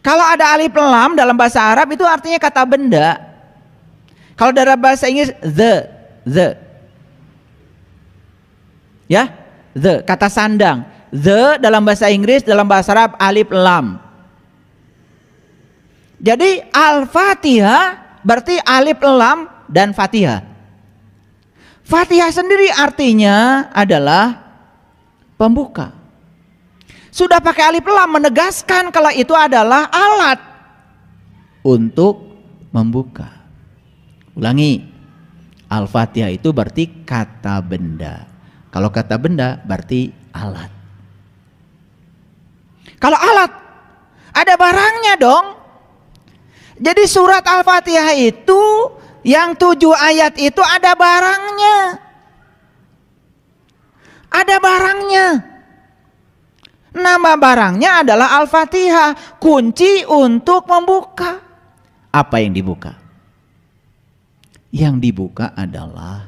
Kalau ada alif lam dalam bahasa Arab itu artinya kata benda. Kalau dalam bahasa Inggris the. Ya, the kata sandang. The dalam bahasa Inggris, dalam bahasa Arab alif lam. Jadi Al-Fatihah berarti alif lam dan Fatihah. Fatihah sendiri artinya adalah pembuka. Sudah pakai alif lam menegaskan kalau itu adalah alat untuk membuka. Ulangi, Al-Fatihah itu berarti kata benda. Kalau kata benda berarti alat. Kalau alat ada barangnya dong. Jadi surat Al-Fatihah itu yang 7 ayat itu ada barangnya. Ada barangnya. Nama barangnya adalah Al-Fatihah, kunci untuk membuka. Apa yang dibuka? Yang dibuka adalah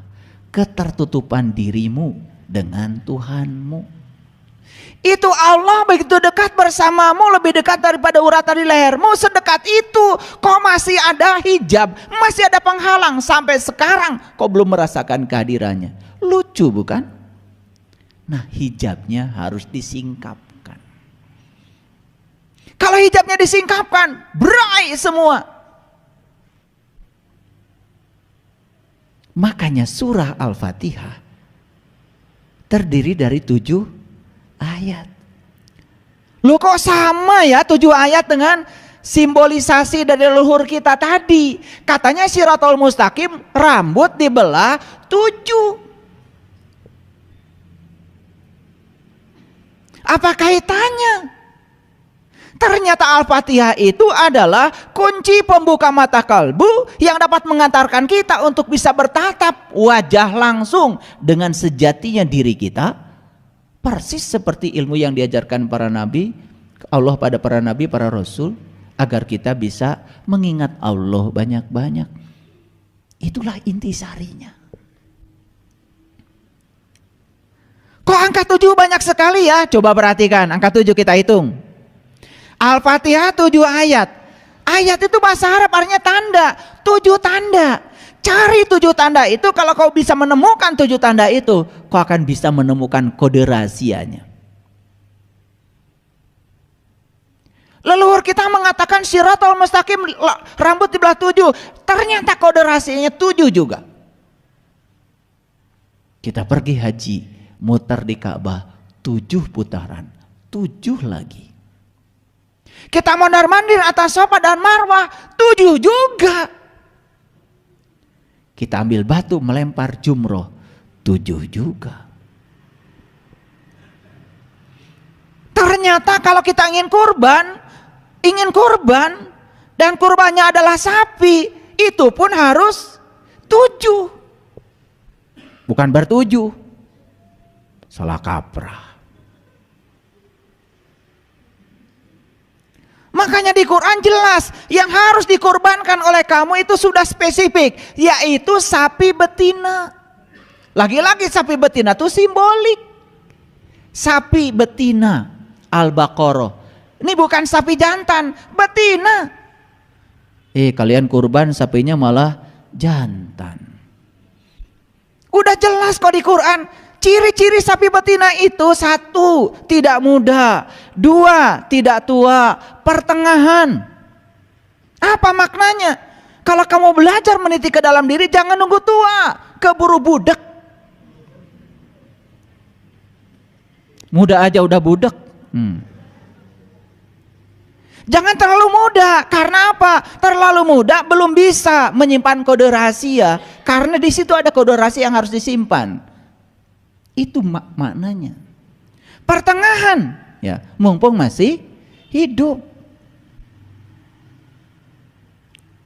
ketertutupan dirimu dengan Tuhanmu. Itu Allah begitu dekat bersamamu, lebih dekat daripada uratan di lehermu. Sedekat itu kok masih ada hijab, masih ada penghalang. Sampai sekarang kok belum merasakan kehadirannya. Lucu bukan? Nah, hijabnya harus disingkapkan. Kalau hijabnya disingkapkan, berai semua. Makanya surah Al-Fatihah terdiri dari 7 ayat. Loh kok sama ya 7 ayat dengan simbolisasi dari leluhur kita tadi. Katanya Shirathul Mustaqim rambut dibelah 7. Apa kaitannya? Ternyata Al-Fatihah itu adalah kunci pembuka mata kalbu yang dapat mengantarkan kita untuk bisa bertatap wajah langsung dengan sejatinya diri kita. Persis seperti ilmu yang diajarkan para nabi, Allah pada para nabi, para rasul, agar kita bisa mengingat Allah banyak-banyak. Itulah intisarinya. Kok angka 7 banyak sekali ya? Coba perhatikan, angka 7 kita hitung. Al-Fatihah 7 ayat. Ayat itu bahasa Arab artinya tanda, 7 tanda. Cari 7 tanda itu, kalau kau bisa menemukan 7 tanda itu, kau akan bisa menemukan kode rahasianya. Leluhur kita mengatakan Shirathul Mustaqim rambut dibelah 7. Ternyata kode rahasianya 7 juga. Kita pergi haji, muter di Ka'bah 7 putaran, 7 lagi. Kita mondar-mandir atas Safa dan Marwah 7 juga. Kita ambil batu melempar jumroh 7 juga. Ternyata kalau kita ingin kurban dan kurbannya adalah sapi, itu pun harus 7. Bukan ber-7. Salah kaprah. Makanya di Quran jelas yang harus dikorbankan oleh kamu itu sudah spesifik, yaitu sapi betina. Lagi-lagi sapi betina itu simbolik. Sapi betina Al-Baqarah. Ini bukan sapi jantan, betina. Kalian kurban sapinya malah jantan. Udah jelas kok di Quran. Ciri-ciri sapi betina itu 1, tidak muda, 2, tidak tua, pertengahan. Apa maknanya? Kalau kamu belajar meniti ke dalam diri, jangan nunggu tua, keburu budak. Muda aja udah budak. Jangan terlalu muda, karena apa? Terlalu muda belum bisa menyimpan kode rahasia, karena di situ ada kode rahasia yang harus disimpan. Itu maknanya. Pertengahan, ya, mumpung masih hidup.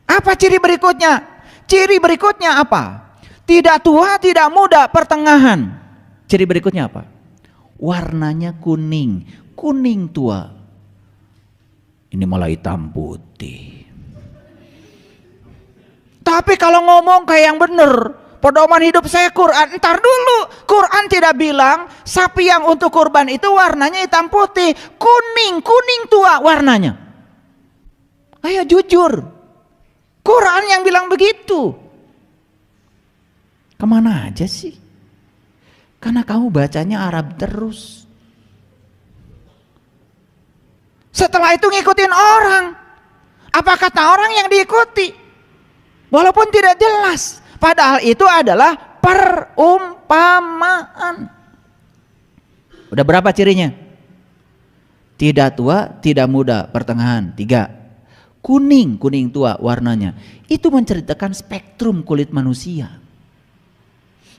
Apa ciri berikutnya? Ciri berikutnya apa? Tidak tua, tidak muda, pertengahan. Ciri berikutnya apa? Warnanya kuning, kuning tua. Ini malah hitam putih. Tapi kalau ngomong kayak yang bener, pedoman hidup saya Quran. Entar dulu, Quran tidak bilang sapi yang untuk kurban itu warnanya hitam putih, kuning, kuning tua warnanya. Ayo jujur. Quran yang bilang begitu. Kemana aja sih? Karena kamu bacanya Arab terus. Setelah itu ngikutin orang. Apa kata orang yang diikuti? Walaupun tidak jelas. Padahal itu adalah perumpamaan. Udah berapa cirinya? Tidak tua, tidak muda, pertengahan. 3. Kuning tua warnanya. Itu menceritakan spektrum kulit manusia.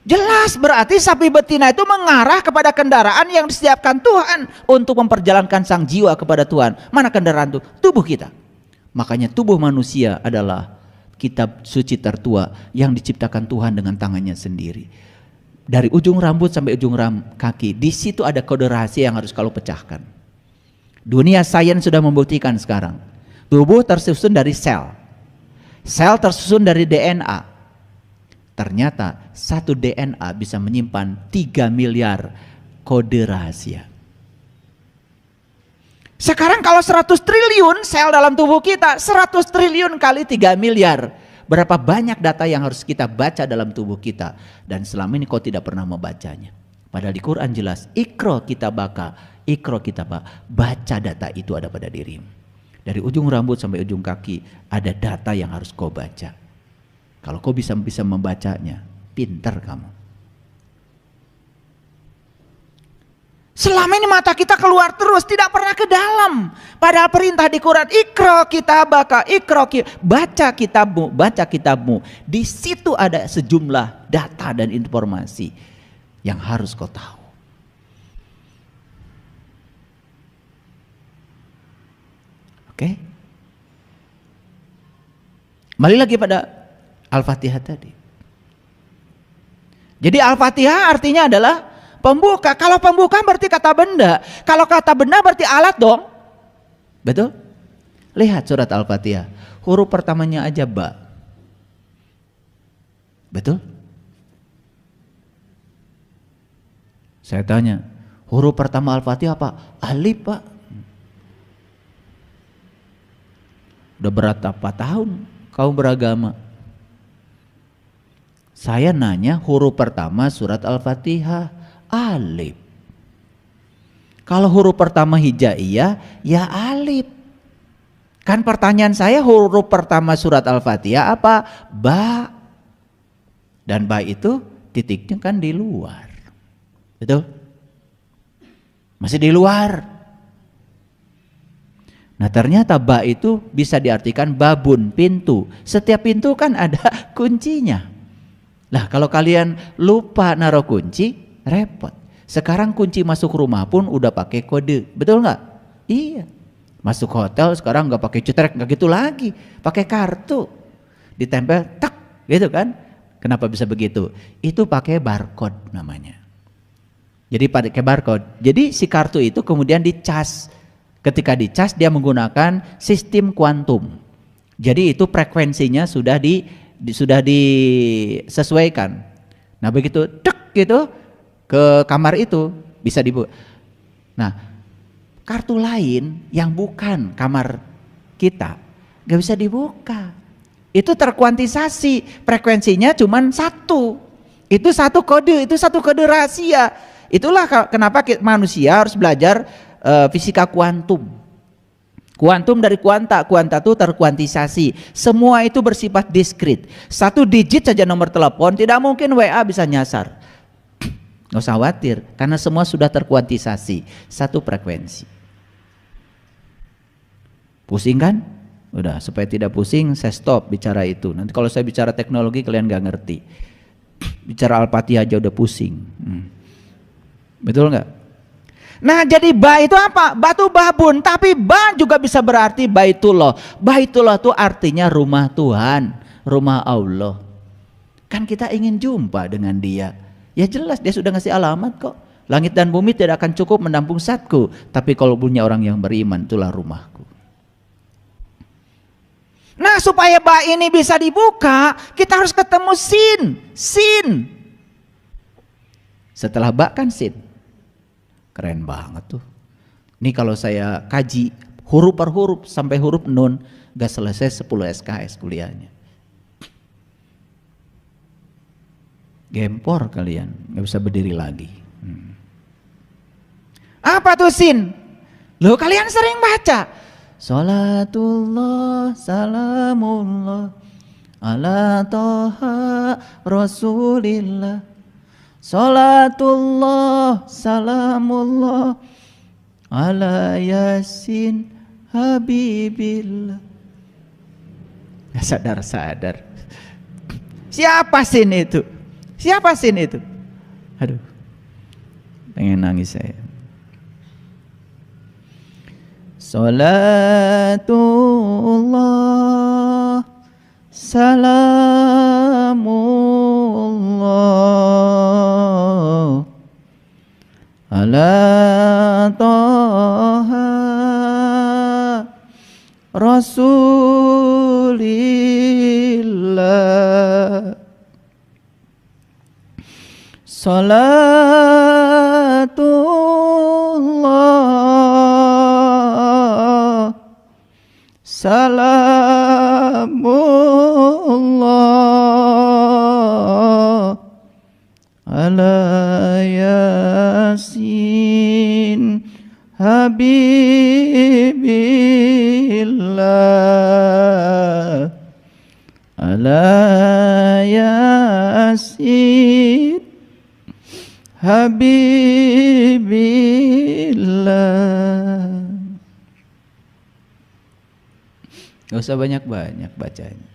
Jelas berarti sapi betina itu mengarah kepada kendaraan yang disiapkan Tuhan untuk memperjalankan sang jiwa kepada Tuhan. Mana kendaraan itu? Tubuh kita. Makanya tubuh manusia adalah kitab suci tertua yang diciptakan Tuhan dengan tangannya sendiri. Dari ujung rambut sampai ujung kaki, di situ ada kode rahasia yang harus kalau pecahkan. Dunia sains sudah membuktikan sekarang. Tubuh tersusun dari sel. Sel tersusun dari DNA. Ternyata satu DNA bisa menyimpan 3 miliar kode rahasia. Sekarang kalau 100 triliun sel dalam tubuh kita, 100 triliun kali 3 miliar. Berapa banyak data yang harus kita baca dalam tubuh kita. Dan selama ini kau tidak pernah membacanya. Padahal di Quran jelas, Iqra kitabaka, Iqra kitabaka. Baca data itu ada pada dirimu. Dari ujung rambut sampai ujung kaki ada data yang harus kau baca. Kalau kau bisa membacanya, pintar kamu. Selama ini mata kita keluar terus, tidak pernah ke dalam. Padahal perintah di Quran, Iqra kitabaka, baca kitabmu. Di situ ada sejumlah data dan informasi yang harus kau tahu. Oke? Kembali lagi pada Al-Fatihah tadi. Jadi Al-Fatihah artinya adalah pembuka. Kalau pembuka berarti kata benda. Kalau kata benda berarti alat dong. Betul? Lihat surat Al-Fatihah. Huruf pertamanya aja ba. Betul? Saya tanya, huruf pertama Al-Fatihah apa? Alif, Pak. Udah berapa tahun kau beragama? Saya nanya huruf pertama surat Al-Fatihah alif. Kalau huruf pertama hijaiyah ya alif. Kan pertanyaan saya huruf pertama surat Al-Fatihah apa? Ba. Dan ba itu titiknya kan di luar. Betul? Masih di luar. Nah ternyata ba itu bisa diartikan babun, pintu. Setiap pintu kan ada kuncinya. Nah kalau kalian lupa naruh kunci, repot. Sekarang kunci masuk rumah pun udah pakai kode, betul nggak? Iya. Masuk hotel sekarang nggak pakai cetrek, nggak gitu lagi, pakai kartu, ditempel, tak, gitu kan? Kenapa bisa begitu? Itu pakai barcode namanya. Jadi pakai barcode. Jadi si kartu itu kemudian dicas. Ketika dicas dia menggunakan sistem kuantum. Jadi itu frekuensinya sudah disesuaikan. Nah begitu tek gitu ke kamar itu bisa dibuka. Nah kartu lain yang bukan kamar kita gak bisa dibuka. Itu terkuantisasi, frekuensinya cuma 1. Itu satu kode rahasia. Itulah kenapa manusia harus belajar fisika kuantum. Kuantum dari kuanta itu terkuantisasi. Semua itu bersifat diskrit. 1 digit saja nomor telepon tidak mungkin WA bisa nyasar. Nggak usah khawatir karena semua sudah terkuantisasi. 1 frekuensi. Pusing kan? Udah supaya tidak pusing saya stop bicara itu. Nanti kalau saya bicara teknologi kalian nggak ngerti. Bicara Al-Fatihah aja udah pusing. Betul nggak? Nah jadi ba itu apa? Batu babun, tapi ba juga bisa berarti baitullah. Baitullah itu artinya rumah Tuhan, rumah Allah. Kan kita ingin jumpa dengan dia. Ya jelas dia sudah ngasih alamat kok. Langit dan bumi tidak akan cukup menampung zatku, tapi kalau punya orang yang beriman itulah rumahku. Nah supaya ba ini bisa dibuka, kita harus ketemu sin. Setelah ba kan sin. Keren banget tuh. Ini kalau saya kaji huruf per huruf sampai huruf nun, gak selesai 10 SKS kuliahnya. Gempor kalian, gak bisa berdiri lagi. Apa tuh sin? Loh kalian sering baca Salatullah salamullah ala toha rasulillah. Salatullah salamullah ala yasin habibillah. Sadar-sadar. Siapa sin itu? Siapa sin itu? Aduh, pengen nangis saya. Salatullah salamullah ala toha rasulillah. Salatullah salamullah ala yasin habibillah ala yasin habibillah. Gak usah banyak-banyak bacanya.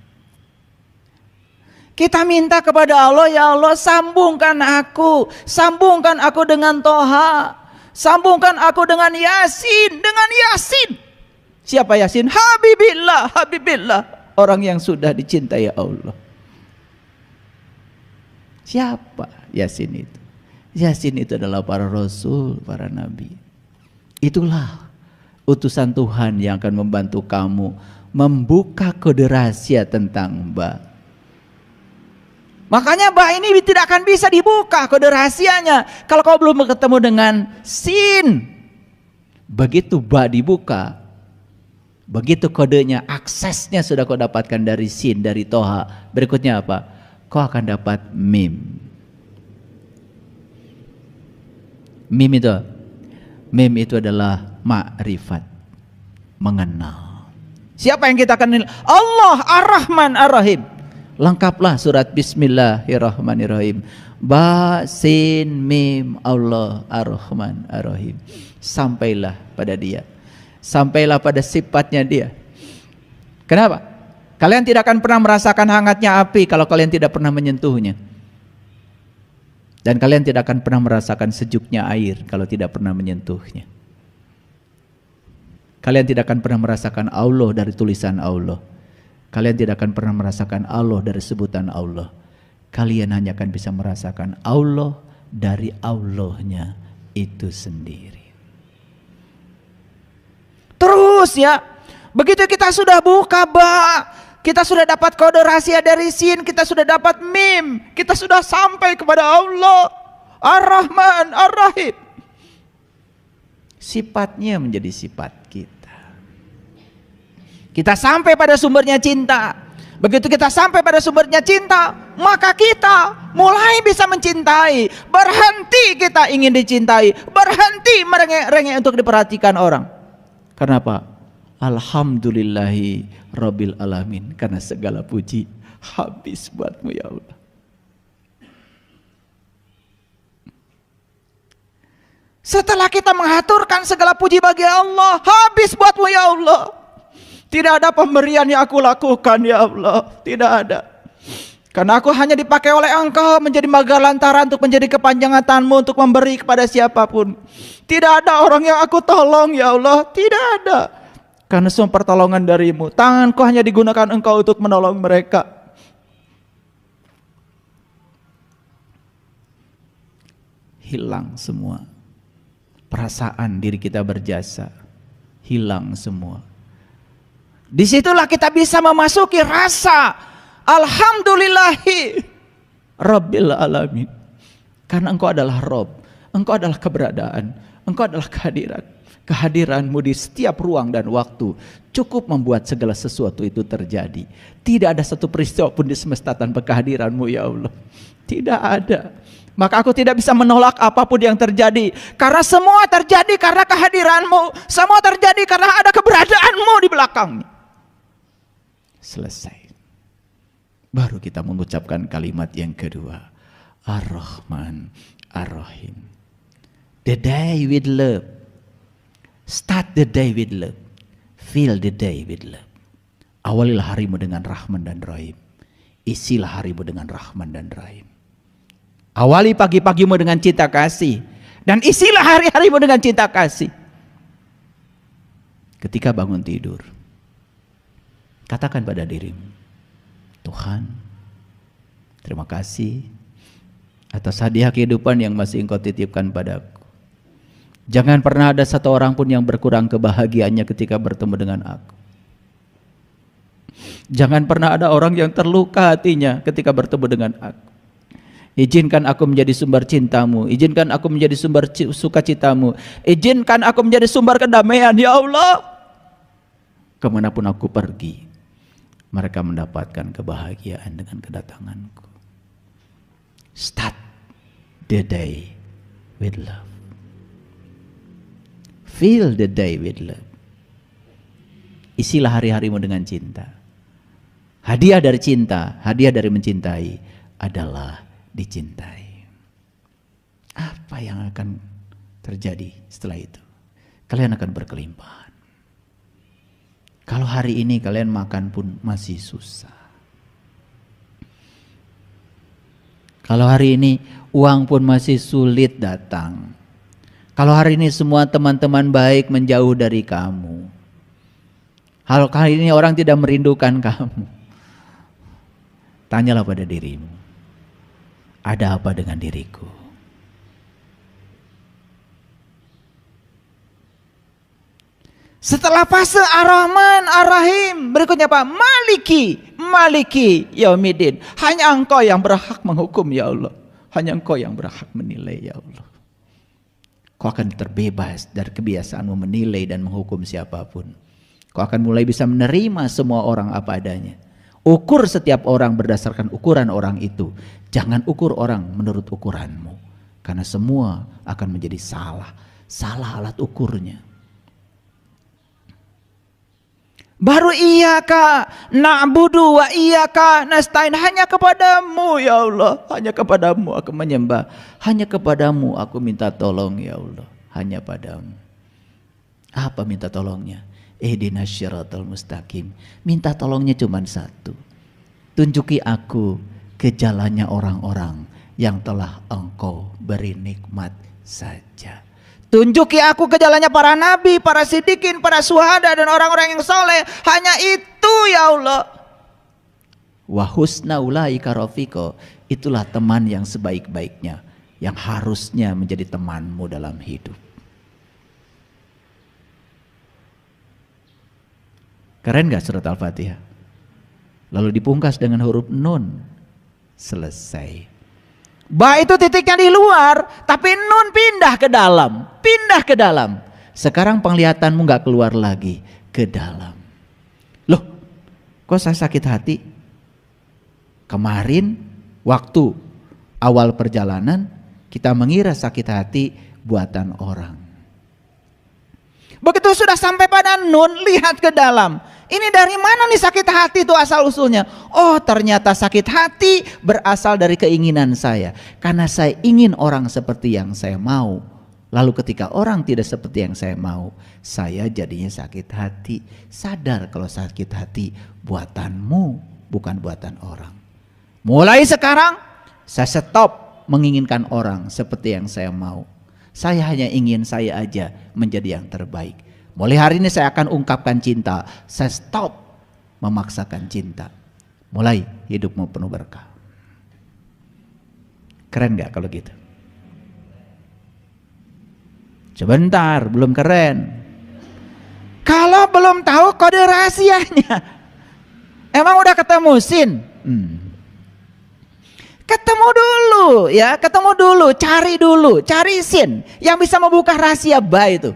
Kita minta kepada Allah, ya Allah sambungkan aku dengan Toha, sambungkan aku dengan Yasin, Siapa Yasin? Habibillah, orang yang sudah dicintai Allah. Siapa Yasin itu? Yasin itu adalah para rasul, para nabi. Itulah utusan Tuhan yang akan membantu kamu membuka kode rahasia tentang Mbak. Makanya Mbak ini tidak akan bisa dibuka kode rahasianya kalau kau belum ketemu dengan Sin. Begitu Mbak dibuka, begitu kodenya, aksesnya sudah kau dapatkan dari Sin, dari Toha. Berikutnya apa? Kau akan dapat Mim. Mim itu adalah ma'rifat, mengenal. Siapa yang kita kenal? Allah Ar-Rahman Ar-Rahim. Lengkaplah surat Bismillahirrahmanirrahim. Ba sin mim Allah Ar-Rahman Ar-Rahim. Sampailah pada dia. Sampailah pada sifatnya dia. Kenapa? Kalian tidak akan pernah merasakan hangatnya api kalau kalian tidak pernah menyentuhnya. Dan kalian tidak akan pernah merasakan sejuknya air kalau tidak pernah menyentuhnya. Kalian tidak akan pernah merasakan Allah dari tulisan Allah. Kalian tidak akan pernah merasakan Allah dari sebutan Allah. Kalian hanya akan bisa merasakan Allah dari Allahnya itu sendiri. Terus ya, begitu kita sudah buka kita sudah dapat kode rahasia dari Sin, kita sudah dapat Mim, kita sudah sampai kepada Allah Ar-Rahman Ar-Rahim. Sifatnya menjadi sifat kita. Kita sampai pada sumbernya cinta. Begitu kita sampai pada sumbernya cinta, maka kita mulai bisa mencintai. Berhenti kita ingin dicintai, berhenti merengek-rengek untuk diperhatikan orang. Karena apa? Alhamdulillahi Rabbil Alamin. Karena segala puji habis buatmu ya Allah. Setelah kita mengaturkan segala puji bagi Allah, habis buatmu ya Allah. Tidak ada pemberian yang aku lakukan ya Allah. Tidak ada. Karena aku hanya dipakai oleh Engkau menjadi magalantara untuk menjadi kepanjangan tanganmu untuk memberi kepada siapapun. Tidak ada orang yang aku tolong ya Allah. Tidak ada. Karena semua pertolongan darimu. Tanganku hanya digunakan Engkau untuk menolong mereka. Hilang semua. Perasaan diri kita berjasa. Hilang semua. Disitulah kita bisa memasuki rasa Alhamdulillahi Rabbil Alamin. Karena Engkau adalah Rob. Engkau adalah keberadaan. Engkau adalah kehadiran. Kehadiranmu di setiap ruang dan waktu cukup membuat segala sesuatu itu terjadi. Tidak ada satu peristiwa pun di semesta tanpa kehadiranmu ya Allah. Tidak ada. Maka aku tidak bisa menolak apapun yang terjadi. Karena semua terjadi karena kehadiranmu. Semua terjadi karena ada keberadaanmu di belakangnya. Selesai. Baru kita mengucapkan kalimat yang kedua. Ar-Rahman, Ar-Rahim. The day with love. Start the day with love. Fill the day with love. Awalilah harimu dengan Rahman dan Rahim. Isilah harimu dengan Rahman dan Rahim. Awali pagi-pagimu dengan cinta kasih. Dan isilah hari-harimu dengan cinta kasih. Ketika bangun tidur, katakan pada dirimu, Tuhan, terima kasih atas hadiah kehidupan yang masih Engkau titipkan padaku. Jangan pernah ada satu orang pun yang berkurang kebahagiaannya ketika bertemu dengan aku. Jangan pernah ada orang yang terluka hatinya ketika bertemu dengan aku. Izinkan aku menjadi sumber cintamu. Izinkan aku menjadi sumber sukacitamu. Izinkan aku menjadi sumber kedamaian ya Allah. Kemanapun aku pergi, mereka mendapatkan kebahagiaan dengan kedatanganku. Start the day with love. Fill the day with love. Isilah hari-harimu dengan cinta. Hadiah dari cinta, hadiah dari mencintai adalah dicintai. Apa yang akan terjadi setelah itu? Kalian akan berkelimpahan. Kalau hari ini kalian makan pun masih susah. Kalau hari ini uang pun masih sulit datang. Kalau hari ini semua teman-teman baik menjauh dari kamu. Kalau kali ini orang tidak merindukan kamu. Tanyalah pada dirimu. Ada apa dengan diriku? Setelah fase Ar-Rahman, Ar-Rahim, berikutnya apa? Maliki, Maliki Yaumiddin. Hanya Engkau yang berhak menghukum ya Allah. Hanya Engkau yang berhak menilai ya Allah. Kau akan terbebas dari kebiasaanmu menilai dan menghukum siapapun. Kau akan mulai bisa menerima semua orang apa adanya. Ukur setiap orang berdasarkan ukuran orang itu. Jangan ukur orang menurut ukuranmu. Karena semua akan menjadi salah. Salah alat ukurnya. Baru iyaka na'budu wa iyaka nasta'in. Hanya kepadamu ya Allah. Hanya kepadamu aku menyembah. Hanya kepadamu aku minta tolong ya Allah. Hanya padamu. Apa minta tolongnya? Ihdinas syiratal mustaqim. Minta tolongnya cuma satu. Tunjuki aku ke jalannya orang-orang yang telah Engkau beri nikmat saja. Tunjuki aku ke jalannya para nabi, para siddiqin, para syuhada dan orang-orang yang soleh. Hanya itu ya Allah. Wa husna ulaika rafiqa. Itulah teman yang sebaik-baiknya, yang harusnya menjadi temanmu dalam hidup. Keren gak surat Al-Fatihah? Lalu dipungkas dengan huruf nun. Selesai. Ba itu titiknya di luar, tapi nun pindah ke dalam. Pindah ke dalam. Sekarang penglihatanmu gak keluar lagi ke dalam. Loh, kok saya sakit hati? Kemarin waktu awal perjalanan kita mengira sakit hati buatan orang. Begitu sudah sampai pada nun, lihat ke dalam. Ini dari mana nih sakit hati itu asal usulnya? Oh, ternyata sakit hati berasal dari keinginan saya. Karena saya ingin orang seperti yang saya mau. Lalu ketika orang tidak seperti yang saya mau, saya jadinya sakit hati. Sadar kalau sakit hati buatanmu, bukan buatan orang. Mulai sekarang saya stop menginginkan orang seperti yang saya mau. Saya hanya ingin saya aja menjadi yang terbaik. Mulai hari ini saya akan ungkapkan cinta. Saya stop memaksakan cinta. Mulai hidupmu penuh berkah. Keren gak kalau gitu? Sebentar, belum keren. Kalau belum tahu kode rahasianya, emang udah ketemu Sin? Ketemu dulu ya, ketemu dulu, cari Sin yang bisa membuka rahasia ba itu.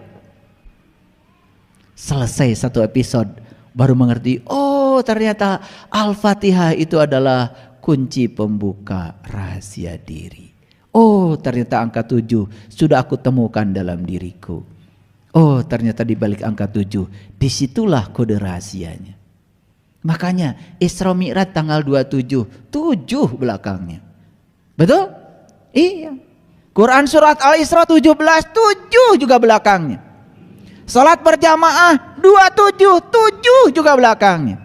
Selesai satu episode, baru mengerti, oh ternyata Al-Fatihah itu adalah kunci pembuka rahasia diri. Oh ternyata angka 7 sudah aku temukan dalam diriku. Oh ternyata di balik angka 7, disitulah kode rahasianya. Makanya Isra Mi'raj tanggal 27, 7 belakangnya. Betul? Iya. Quran surat Al-Isra 17, 7 juga belakangnya. Salat berjamaah 27, 7 juga belakangnya.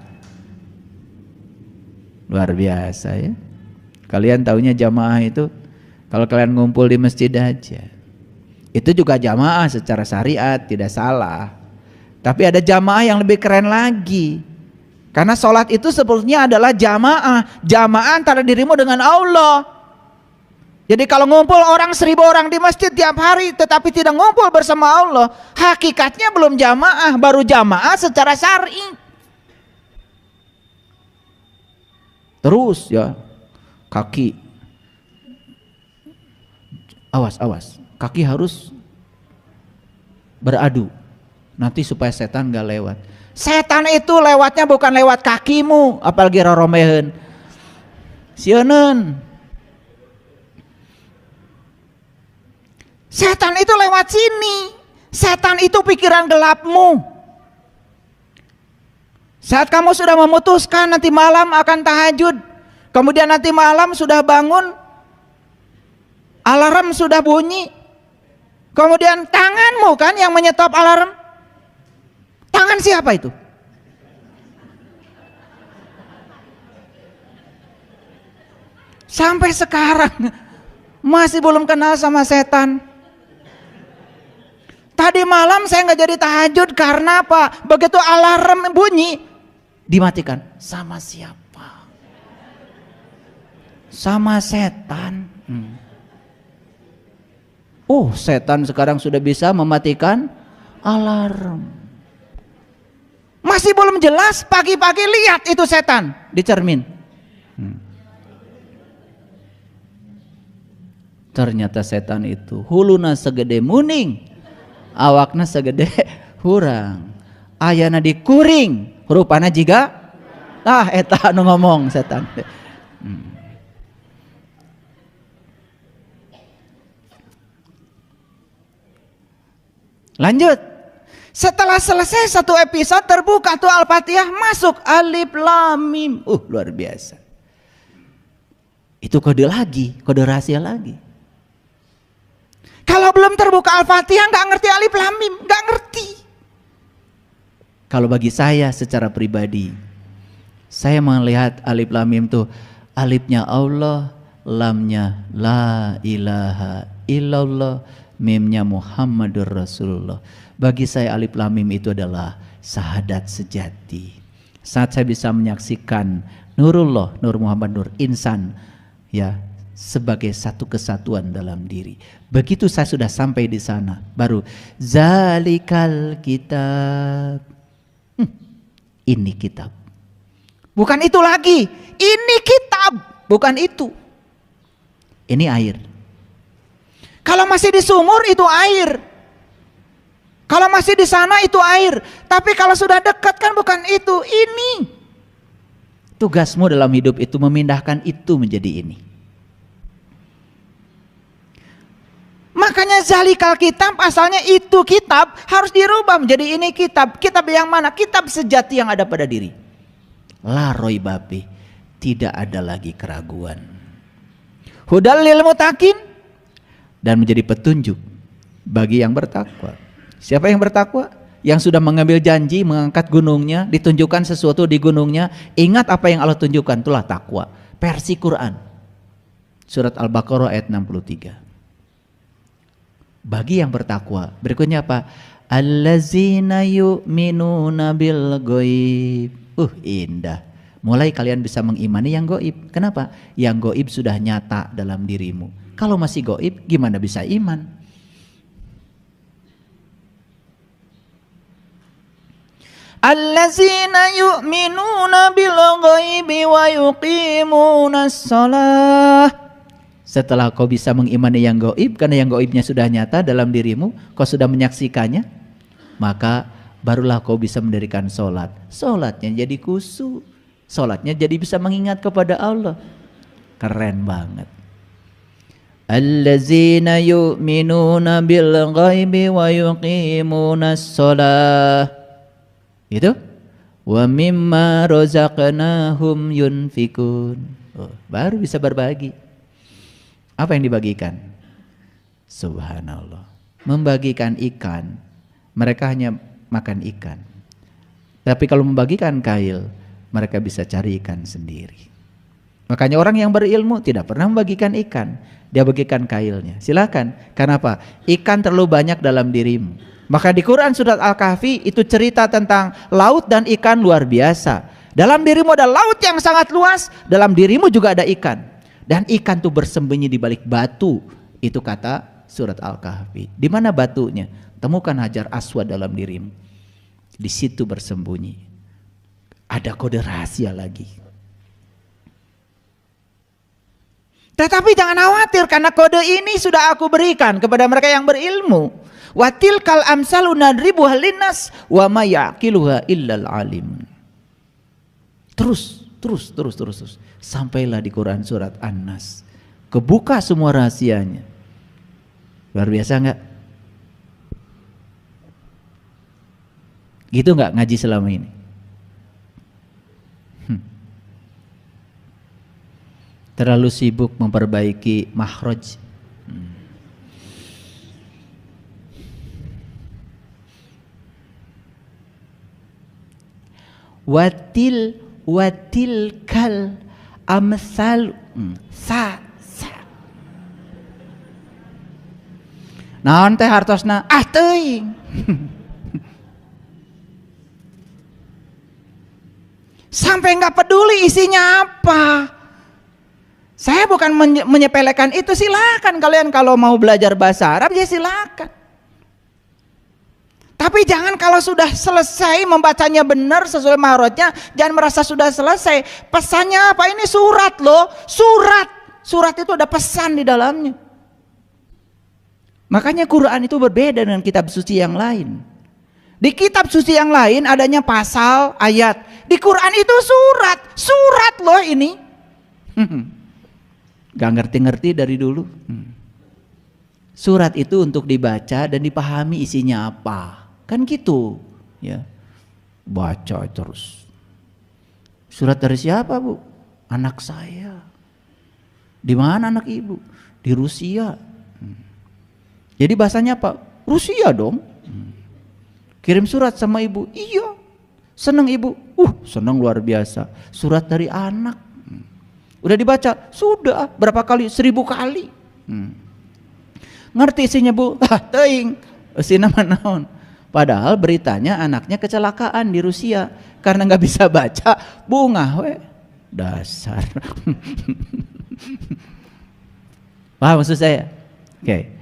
Luar biasa ya. Kalian taunya jamaah itu kalau kalian ngumpul di masjid aja. Itu juga jamaah secara syariat, tidak salah. Tapi ada jamaah yang lebih keren lagi. Karena salat itu sebetulnya adalah jamaah. Jamaah antara dirimu dengan Allah. Jadi kalau ngumpul orang 1000 orang di masjid tiap hari tetapi tidak ngumpul bersama Allah, hakikatnya belum jamaah, baru jamaah secara syar'i. Terus ya, kaki, awas, kaki harus beradu, nanti supaya setan gak lewat. Setan itu lewatnya bukan lewat kakimu, apalagi roromehen. Sionen. Setan itu lewat sini. Setan itu pikiran gelapmu. Saat kamu sudah memutuskan nanti malam akan tahajud, kemudian nanti malam sudah bangun, alarm sudah bunyi, kemudian tanganmu kan yang menyetop alarm. Tangan siapa itu? Sampai sekarang masih belum kenal sama setan. Tadi malam saya nggak jadi tahajud karena apa? Begitu alarm bunyi dimatikan. Sama siapa? Sama setan. Oh, setan sekarang sudah bisa mematikan alarm. Masih belum jelas, pagi-pagi lihat itu setan di cermin. Ternyata setan itu huluna segede muning, awakna segede hurang, ayana dikuring, rupana jiga eta anu ngomong setan. Lanjut. Setelah selesai satu episode, terbuka tuh Al-Fatihah, masuk alif lam mim. Luar biasa. Itu kode lagi, kode rahasia lagi. Kalau belum terbuka Al-Fatihah nggak ngerti alif lam mim, nggak ngerti. Kalau bagi saya secara pribadi, saya melihat alif lam mim tuh alifnya Allah, lamnya la ilaha illallah, mimnya Muhammadur Rasulullah. Bagi saya alif lam mim itu adalah syahadat sejati. Saat saya bisa menyaksikan Nurullah, Nur Muhammad, Nur Insan, ya, sebagai satu kesatuan dalam diri. Begitu saya sudah sampai di sana, baru zalikal kitab. Ini kitab. Bukan itu lagi. Ini kitab, bukan itu. Ini air. Kalau masih di sumur itu air. Kalau masih di sana itu air. Tapi kalau sudah dekat kan bukan itu, ini. Tugasmu dalam hidup itu memindahkan itu menjadi ini. Makanya zalikal kitab asalnya itu kitab harus dirubah menjadi ini kitab. Kitab yang mana? Kitab sejati yang ada pada diri. La raiba fi, tidak ada lagi keraguan. Hudal lil muttaqin, dan menjadi petunjuk bagi yang bertakwa. Siapa yang bertakwa? Yang sudah mengambil janji mengangkat gunungnya, ditunjukkan sesuatu di gunungnya, ingat apa yang Allah tunjukkan, itulah takwa. Versi Quran. Surat Al-Baqarah ayat 63. Bagi yang bertakwa, berikutnya apa? Allazina yu'minuna bil ghaib. Indah. Mulai kalian bisa mengimani yang gaib. Kenapa? Yang gaib sudah nyata dalam dirimu. Kalau masih gaib, gimana bisa iman? Allazina yu'minuna bil ghaibi wa yuqimunas shalah. Setelah kau bisa mengimani yang gaib, karena yang gaibnya sudah nyata dalam dirimu, kau sudah menyaksikannya, maka barulah kau bisa mendirikan sholat. Sholatnya jadi khusyuk, sholatnya jadi bisa mengingat kepada Allah. Keren banget. Allazina yu'minuna bil ghaibi wa yuqimunas shalah. Gitu? Wa mimma razaqnahum yunfikun. Baru bisa berbagi. Apa yang dibagikan? Subhanallah. Membagikan ikan. Mereka hanya makan ikan. Tapi kalau membagikan kail, mereka bisa cari ikan sendiri. Makanya orang yang berilmu tidak pernah membagikan ikan, dia bagikan kailnya. Silakan. Kenapa? Ikan terlalu banyak dalam dirimu. Maka di Quran surat Al-Kahfi itu cerita tentang laut dan ikan luar biasa. Dalam dirimu ada laut yang sangat luas, dalam dirimu juga ada ikan. Dan ikan itu bersembunyi di balik batu. Itu kata surat Al-Kahfi. Di mana batunya? Temukan Hajar Aswad dalam dirimu. Di situ bersembunyi. Ada kode rahasia lagi. Tetapi jangan khawatir karena kode ini sudah aku berikan kepada mereka yang berilmu. Wa tilkal amsalu nadribuha linnas wa ma yaqiluha illal alim. Terus. Sampailah di Quran surat An-Nas. Kebuka semua rahasianya. Luar biasa enggak? Gitu enggak ngaji selama ini? Terlalu sibuk memperbaiki makhraj. Watil kal amsal sa. Naon teh hartosna? Teuing. Sampai nggak peduli isinya apa. Saya bukan menyepelekan itu, silakan kalian kalau mau belajar bahasa Arab ya silakan. Tapi jangan kalau sudah selesai membacanya benar sesuai mahrajnya, jangan merasa sudah selesai. Pesannya apa? Ini surat loh, surat itu ada pesan di dalamnya. Makanya Quran itu berbeda dengan kitab suci yang lain. Di kitab suci yang lain adanya pasal, ayat. Di Quran itu surat loh ini. Gak ngerti-ngerti dari dulu. Surat itu untuk dibaca dan dipahami isinya apa. Kan gitu ya. Baca terus. Surat dari siapa, Bu? Anak saya. Di mana anak ibu? Di Rusia. Jadi bahasanya apa? Rusia dong. Kirim surat sama ibu. Iya. Senang ibu. Senang luar biasa. Surat dari anak. Udah dibaca? Sudah. Berapa kali? 1000 kali. Ngerti isinya, Bu? Teuing. Isinya naon? Padahal beritanya anaknya kecelakaan di Rusia karena nggak bisa baca, bungah we. Dasar. Paham maksud saya? Oke.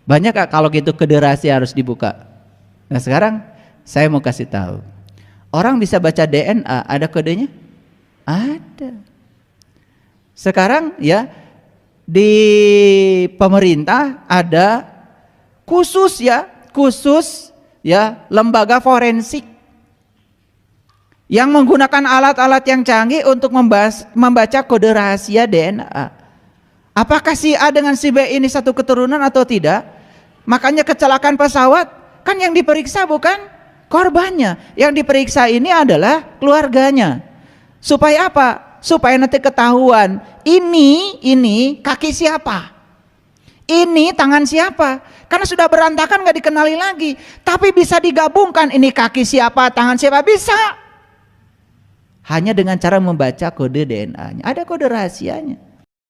Banyak kalau gitu kode rahasia harus dibuka. Nah sekarang saya mau kasih tahu. Orang bisa baca DNA, ada kodenya? Ada. Sekarang ya di pemerintah ada khusus lembaga forensik yang menggunakan alat-alat yang canggih untuk membaca kode rahasia DNA. Apakah si A dengan si B ini satu keturunan atau tidak? Makanya kecelakaan pesawat kan yang diperiksa bukan korbannya, yang diperiksa ini adalah keluarganya. Supaya apa? Supaya nanti ketahuan ini kaki siapa, ini tangan siapa. Karena sudah berantakan gak dikenali lagi. Tapi bisa digabungkan, ini kaki siapa, tangan siapa, bisa. Hanya dengan cara membaca kode DNA-nya. Ada kode rahasianya.